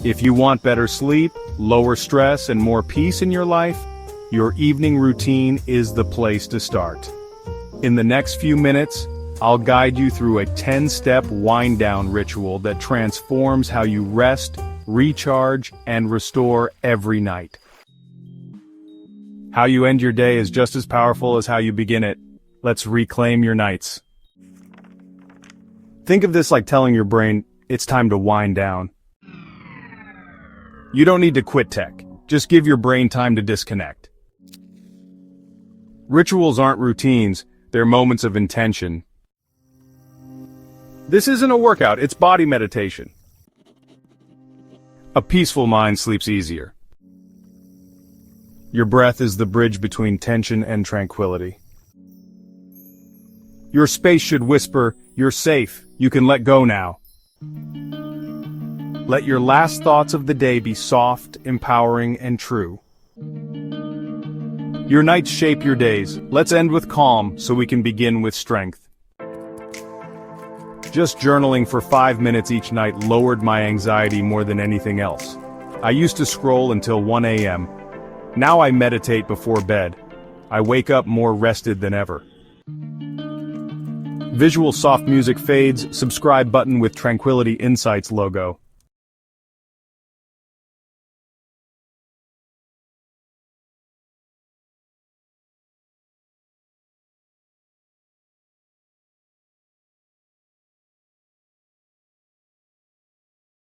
If you want better sleep, lower stress, and more peace in your life, your evening routine is the place to start. In the next few minutes, I'll guide you through a 10-step wind-down ritual that transforms how you rest, recharge, and restore every night. How you end your day is just as powerful as how you begin it. Let's reclaim your nights. Think of this like telling your brain, it's time to wind down. You don't need to quit tech. Just give your brain time to disconnect. Rituals aren't routines, they're moments of intention. This isn't a workout, it's body meditation. A peaceful mind sleeps easier. Your breath is the bridge between tension and tranquility. Your space should whisper, you're safe, you can let go now. Let your last thoughts of the day be soft, empowering, and true. Your nights shape your days. Let's end with calm so we can begin with strength. Just journaling for 5 minutes each night lowered my anxiety more than anything else. I used to scroll until 1 a.m. Now I meditate before bed. I wake up more rested than ever. Visual soft music fades, subscribe button with Tranquility Insights logo.